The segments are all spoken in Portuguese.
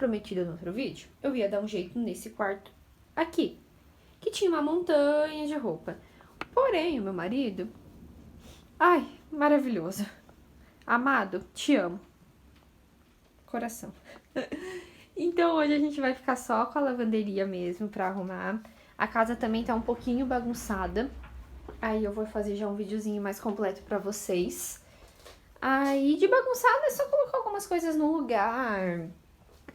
prometido no outro vídeo, eu ia dar um jeito nesse quarto aqui, que tinha uma montanha de roupa. Porém, o meu marido... Ai, maravilhoso. Amado, te amo. Coração. Então hoje a gente vai ficar só com a lavanderia mesmo pra arrumar. A casa também tá um pouquinho bagunçada. Aí eu vou fazer já um videozinho mais completo pra vocês. Aí de bagunçada é só colocar algumas coisas no lugar.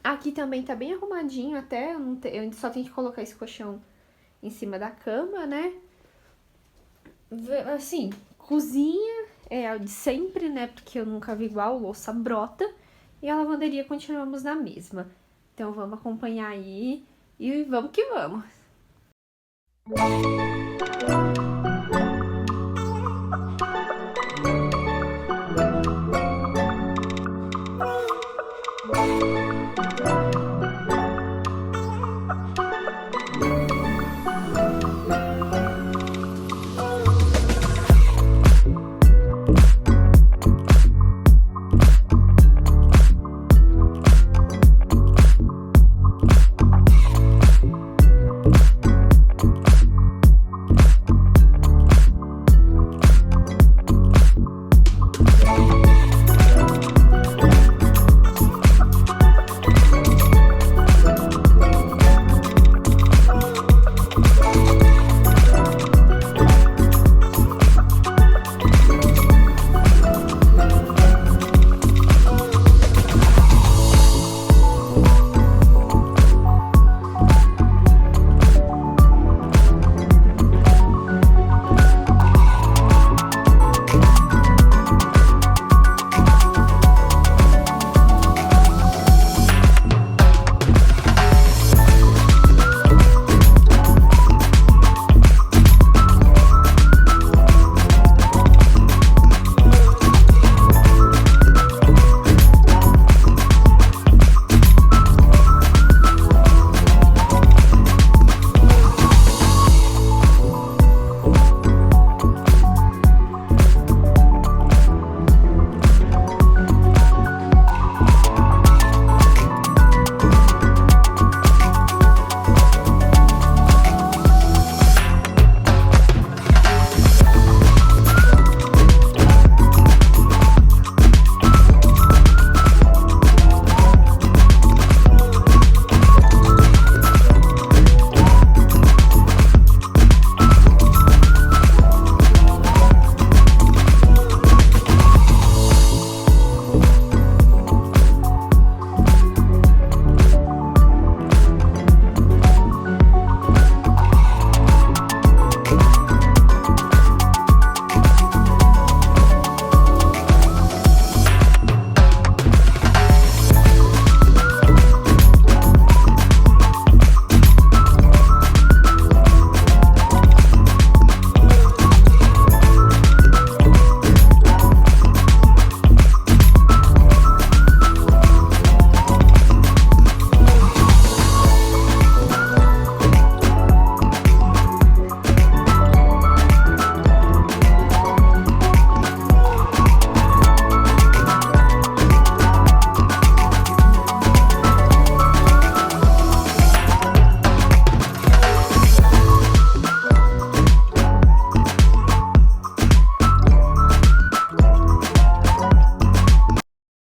Aqui também tá bem arrumadinho até. Eu só tenho que colocar esse colchão em cima da cama, né? Assim, cozinha é a de sempre, né? Porque eu nunca vi igual, louça brota. E a lavanderia continuamos na mesma. Então vamos acompanhar aí e vamos que vamos.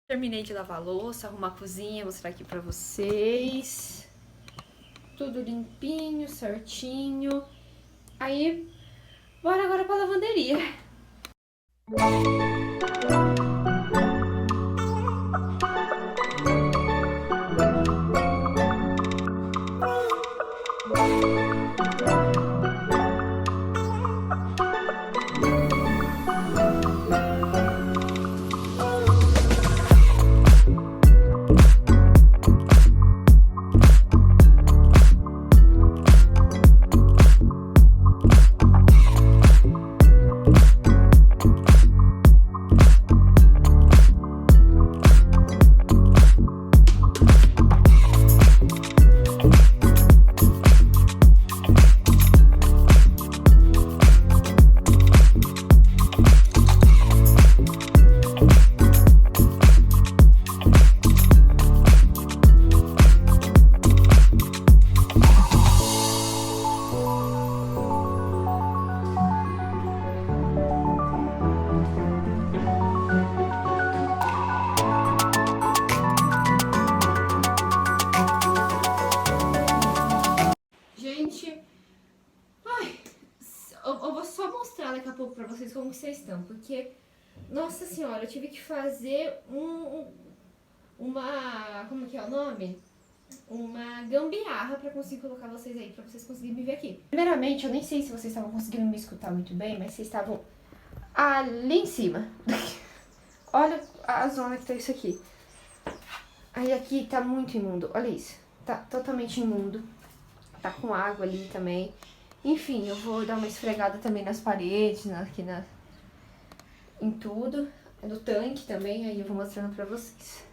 Terminei de lavar a louça, arrumar a cozinha, mostrar aqui pra vocês. Tudo limpinho, certinho. Aí, bora agora pra lavanderia. contar daqui a pouco pra vocês como que vocês estão, porque, nossa senhora, eu tive que fazer como que é o nome? Uma gambiarra pra conseguir colocar vocês aí, pra vocês conseguirem me ver aqui. Primeiramente, eu nem sei se vocês estavam conseguindo me escutar muito bem, mas vocês estavam ali em cima. Olha a zona que tá isso aqui. Aí aqui tá muito imundo, olha isso. Tá totalmente imundo. Tá com água ali também. Enfim, eu vou dar uma esfregada também nas paredes, em tudo. No tanque também, aí eu vou mostrando pra vocês.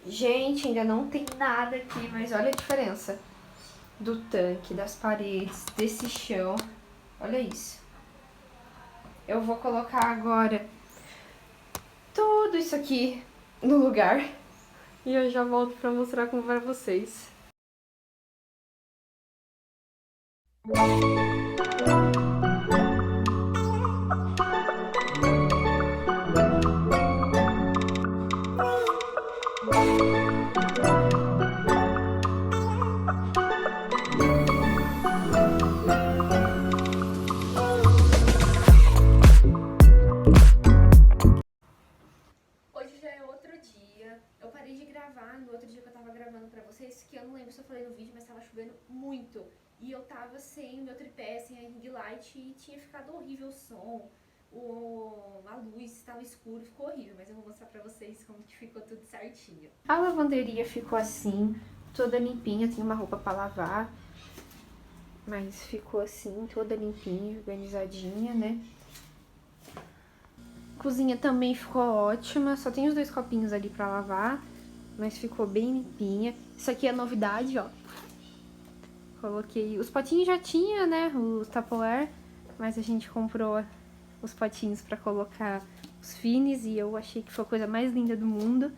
Gente, ainda não tem nada aqui, mas olha a diferença do tanque, das paredes, desse chão. Olha isso. Eu vou colocar agora tudo isso aqui no lugar e eu já volto pra mostrar como pra vocês. Hoje já é outro dia. Eu parei de gravar no outro dia que eu tava gravando pra vocês, que eu não lembro se eu falei no vídeo, mas tava chovendo muito. E eu tava sem o meu tripé, sem a ring light e tinha ficado horrível o som. A luz estava escura, ficou horrível, mas eu vou mostrar pra vocês como que ficou tudo certinho. A lavanderia ficou assim, toda limpinha, tem uma roupa pra lavar, mas ficou assim, toda limpinha, organizadinha, né? Cozinha também ficou ótima, só tem os 2 copinhos ali pra lavar, mas ficou bem limpinha. Isso aqui é novidade, ó. Coloquei, os potinhos já tinha, né, os Tupperware, mas a gente comprou os potinhos pra colocar os fines e eu achei que foi a coisa mais linda do mundo.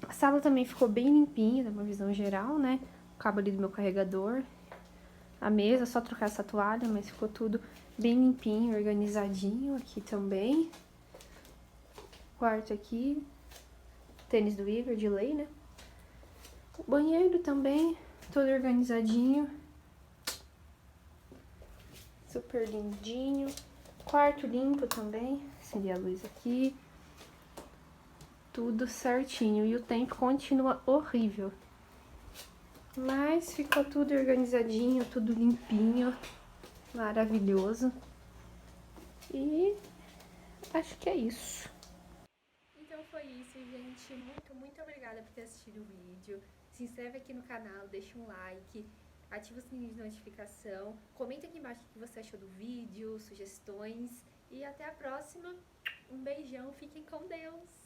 A sala também ficou bem limpinha, dá uma visão geral, né, o cabo ali do meu carregador. A mesa, só trocar essa toalha, mas ficou tudo bem limpinho, organizadinho aqui também. quarto aqui. Tênis do Igor, de lei, né? O banheiro também, todo organizadinho. Super lindinho. Quarto limpo também. Acendi a luz aqui. Tudo certinho. E o tempo continua horrível. Mas ficou tudo organizadinho, tudo limpinho. Maravilhoso. E acho que é isso. Então foi isso, gente. Muito obrigada por ter assistido o vídeo. Se inscreve aqui no canal, deixa um like, ativa o sininho de notificação. Comenta aqui embaixo o que você achou do vídeo, sugestões. E até a próxima. Um beijão, fiquem com Deus!